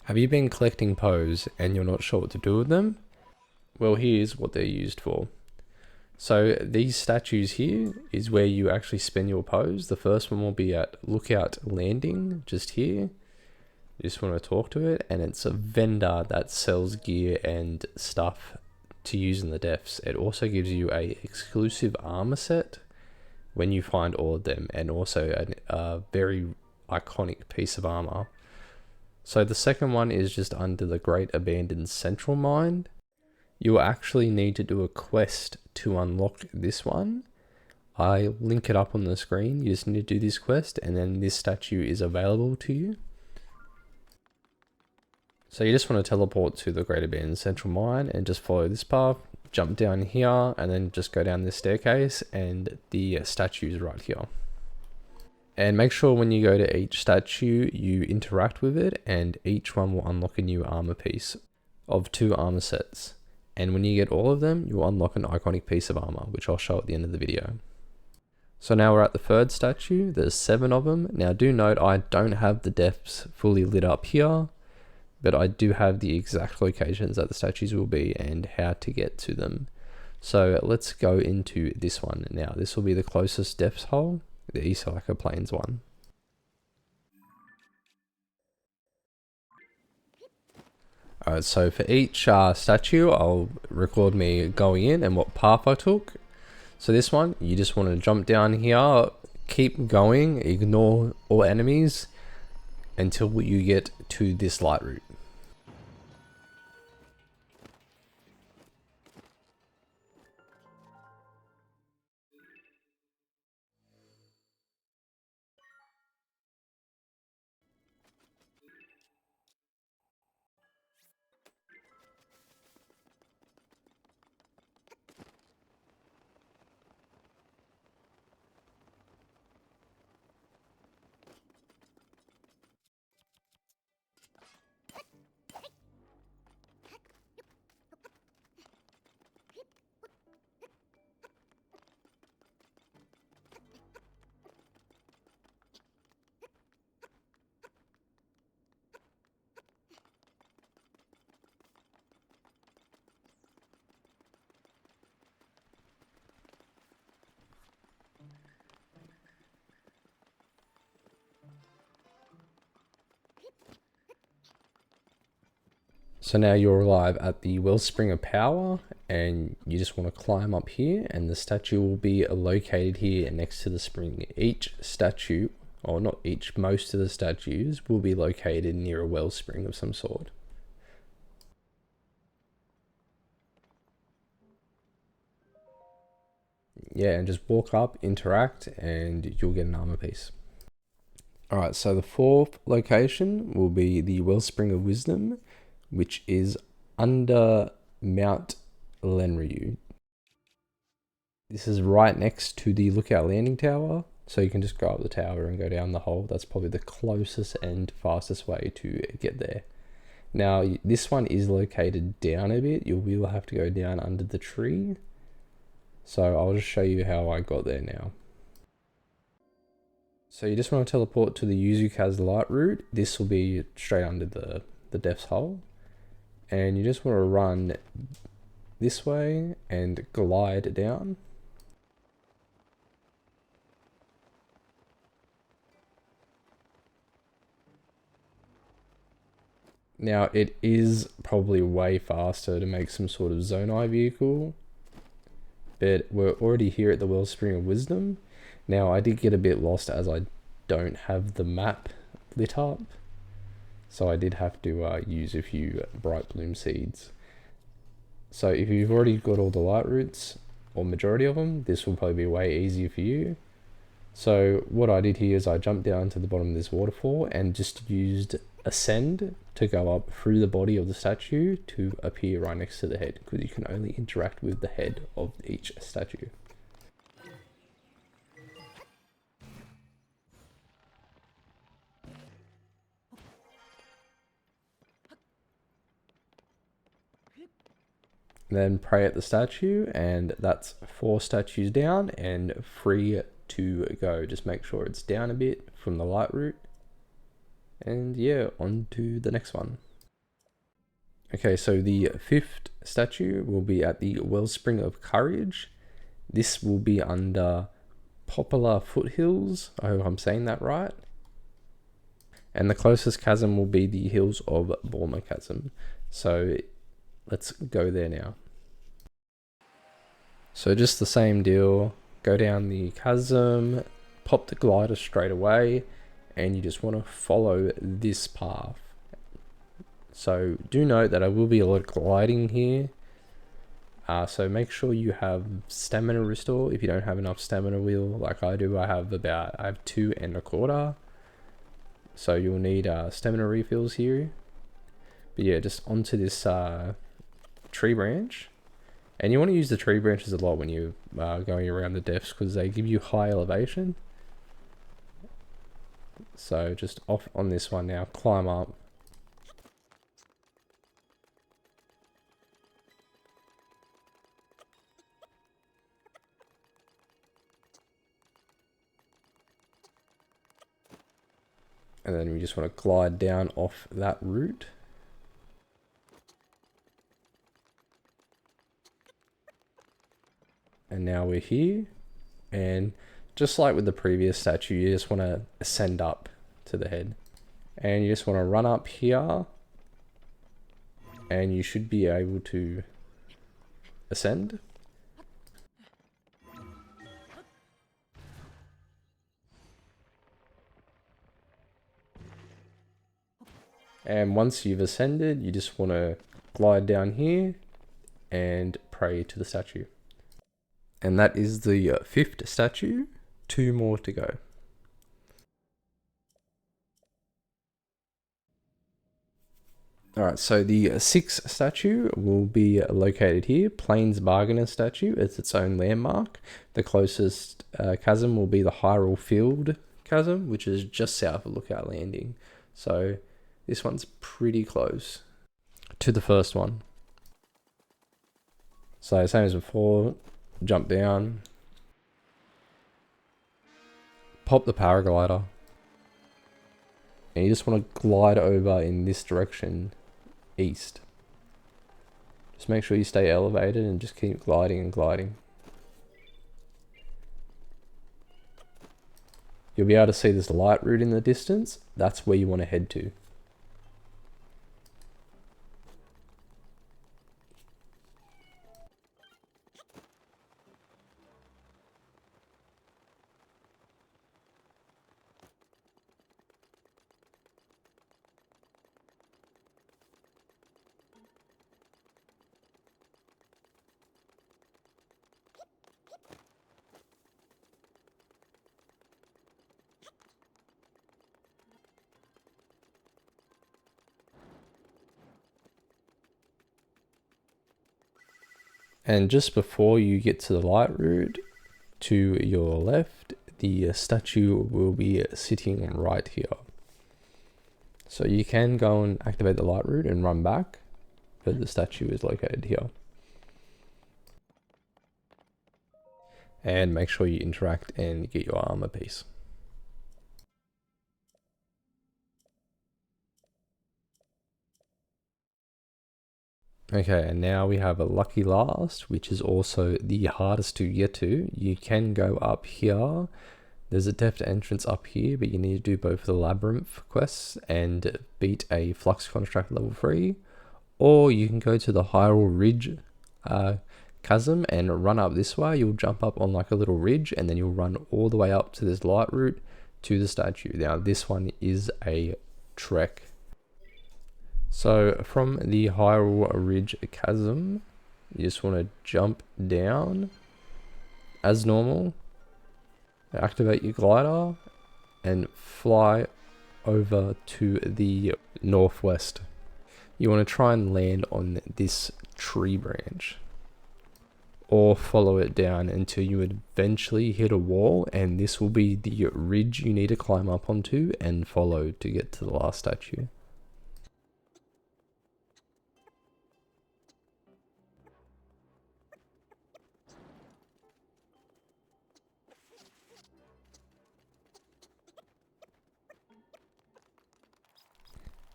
Have you been collecting Poes and you're not sure what to do with them? Well, here's what they're used for. So these statues here is where you actually spend your Poes. The first one will be at Lookout Landing, just here. You just want to talk to it, and it's a vendor that sells gear and stuff to use in the depths. It also gives you a exclusive armor set when you find all of them, and also a very iconic piece of armor. So the second one is just under the Great Abandoned Central Mine. You'll actually need to do a quest to unlock this one. I link it up on the screen. You just need to do this quest, and then this statue is available to you. So you just want to teleport to the Great Abandoned Central Mine and just follow this path, jump down here, and then just go down this staircase, and the statue is right here. And make sure when you go to each statue, you interact with it, and each one will unlock a new armor piece of 2 armor sets. And when you get all of them, you'll unlock an iconic piece of armor, which I'll show at the end of the video. So now we're at the 3rd statue. There's 7 of them. Now do note, I don't have the depths fully lit up here, but I do have the exact locations that the statues will be and how to get to them. So let's go into this one now. This will be the closest depths hole, the East Akkla Plains one. Alright, so for each statue, I'll record me going in and what path I took. So this one, you just want to jump down here, keep going, ignore all enemies until you get to this light route. So now you're alive at the Wellspring of Power, and you just want to climb up here, and the statue will be located here next to the spring. Each statue, or not each, most of the statues will be located near a wellspring of some sort. Yeah, and just walk up, interact, and you'll get an armor piece. Alright, so the 4th location will be the Wellspring of Wisdom, which is under Mount Lenryu. This is right next to the Lookout Landing Tower, so you can just go up the tower and go down the hole. That's probably the closest and fastest way to get there. Now, this one is located down a bit. You will have to go down under the tree. So I'll just show you how I got there now. So you just want to teleport to the Yuzukaz light route. This will be straight under the depths hole. And you just want to run this way and glide down. Now it is probably way faster to make some sort of Zonai vehicle, but we're already here at the Wellspring of Wisdom. Now I did get a bit lost as I don't have the map lit up. So I did have to use a few bright bloom seeds. So if you've already got all the light routes, or majority of them, this will probably be way easier for you. So what I did here is I jumped down to the bottom of this waterfall and just used Ascend to go up through the body of the statue to appear right next to the head, because you can only interact with the head of each statue. Then pray at the statue, and that's 4 statues down and free to go. Just make sure it's down a bit from the light route, and yeah, on to the next one. Okay, so the fifth statue will be at the Wellspring of Courage. This will be under Popular Foothills. I hope I'm saying that right. And the closest chasm will be the hills of Baumer Chasm. So let's go there now. So just the same deal. Go down the chasm, pop the glider straight away, and you just want to follow this path. So do note that I will be a lot of gliding here. So make sure you have stamina restore. If you don't have enough stamina wheel like I do, I have 2.25. So you'll need stamina refills here. But yeah, just onto this tree branch. And you want to use the tree branches a lot when you're going around the depths because they give you high elevation. So just off on this one now, climb up. And then we just want to glide down off that route. And now we're here. And just like with the previous statue, you just want to ascend up to the head. And you just want to run up here. And you should be able to ascend. And once you've ascended, you just want to glide down here and pray to the statue. And that is the fifth statue. 2 more to go. Alright, so the sixth statue will be located here. Plains Bargainer statue. It's its own landmark. The closest chasm will be the Hyrule Field chasm, which is just south of Lookout Landing. So this one's pretty close to the first one. So same as before, jump down, pop the paraglider, and you just want to glide over in this direction, east. Just make sure you stay elevated and just keep gliding and gliding. You'll be able to see this light route in the distance. That's where you want to head to. And just before you get to the light route, to your left, the statue will be sitting right here. So you can go and activate the light route and run back, but the statue is located here. And make sure you interact and get your armor piece. Okay, and now we have a lucky last, which is also the hardest to get to. You can go up here. There's a depth entrance up here, but you need to do both the labyrinth quests and beat a flux construct level 3. Or you can go to the Hyrule Ridge chasm and run up this way. You'll jump up on like a little ridge and then you'll run all the way up to this light route to the statue. Now this one is a trek. So from the Hyrule Ridge chasm, you just want to jump down as normal, activate your glider and fly over to the northwest. You want to try and land on this tree branch or follow it down until you eventually hit a wall, and this will be the ridge you need to climb up onto and follow to get to the last statue.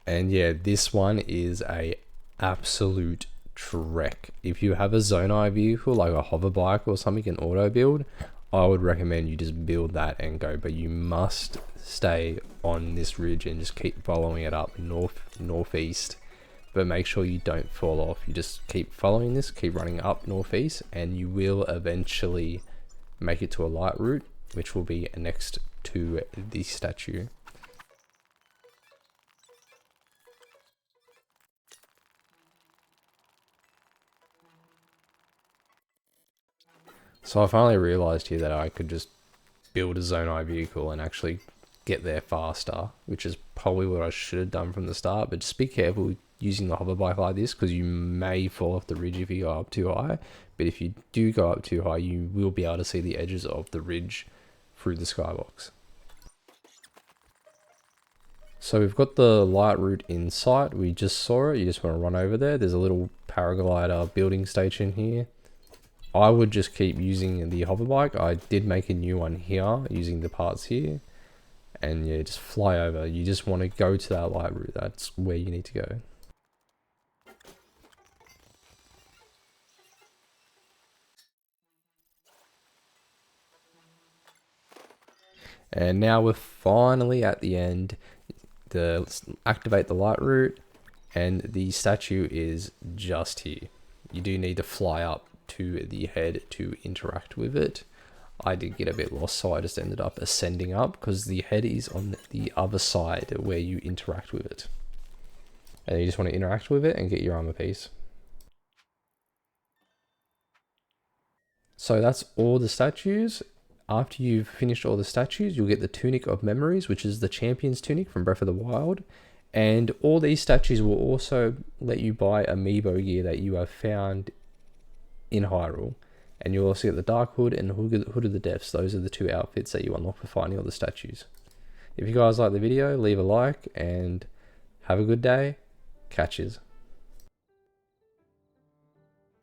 And yeah, this one is a absolute trek. If you have a Zonai vehicle like a hover bike or something in auto build, I would recommend you just build that and go, but you must stay on this ridge and just keep following it up northeast, but make sure you don't fall off. You just keep following this, keep running up northeast, and you will eventually make it to a light route, which will be next to the statue. So I finally realized here that I could just build a Zonai vehicle and actually get there faster, which is probably what I should have done from the start. But just be careful using the hover bike like this, because you may fall off the ridge if you go up too high. But if you do go up too high, you will be able to see the edges of the ridge through the skybox. So we've got the light route in sight. We just saw it. You just want to run over there. There's a little paraglider building station here. I would just keep using the hover bike. I did make a new one here using the parts here. And yeah, just fly over. You just want to go to that light route. That's where you need to go. And now we're finally at the end. Activate the light route, and the statue is just here. You do need to fly up to the head to interact with it. I did get a bit lost, so I just ended up ascending up because the head is on the other side where you interact with it. And you just want to interact with it and get your armor piece. So that's all the statues. After you've finished all the statues, you'll get the Tunic of Memories, which is the Champion's Tunic from Breath of the Wild. And all these statues will also let you buy amiibo gear that you have found in Hyrule. And you'll also get the Dark Hood and Hood of the Depths. Those are the two outfits that you unlock for finding all the statues. If you guys like the video, leave a like and have a good day. Catches.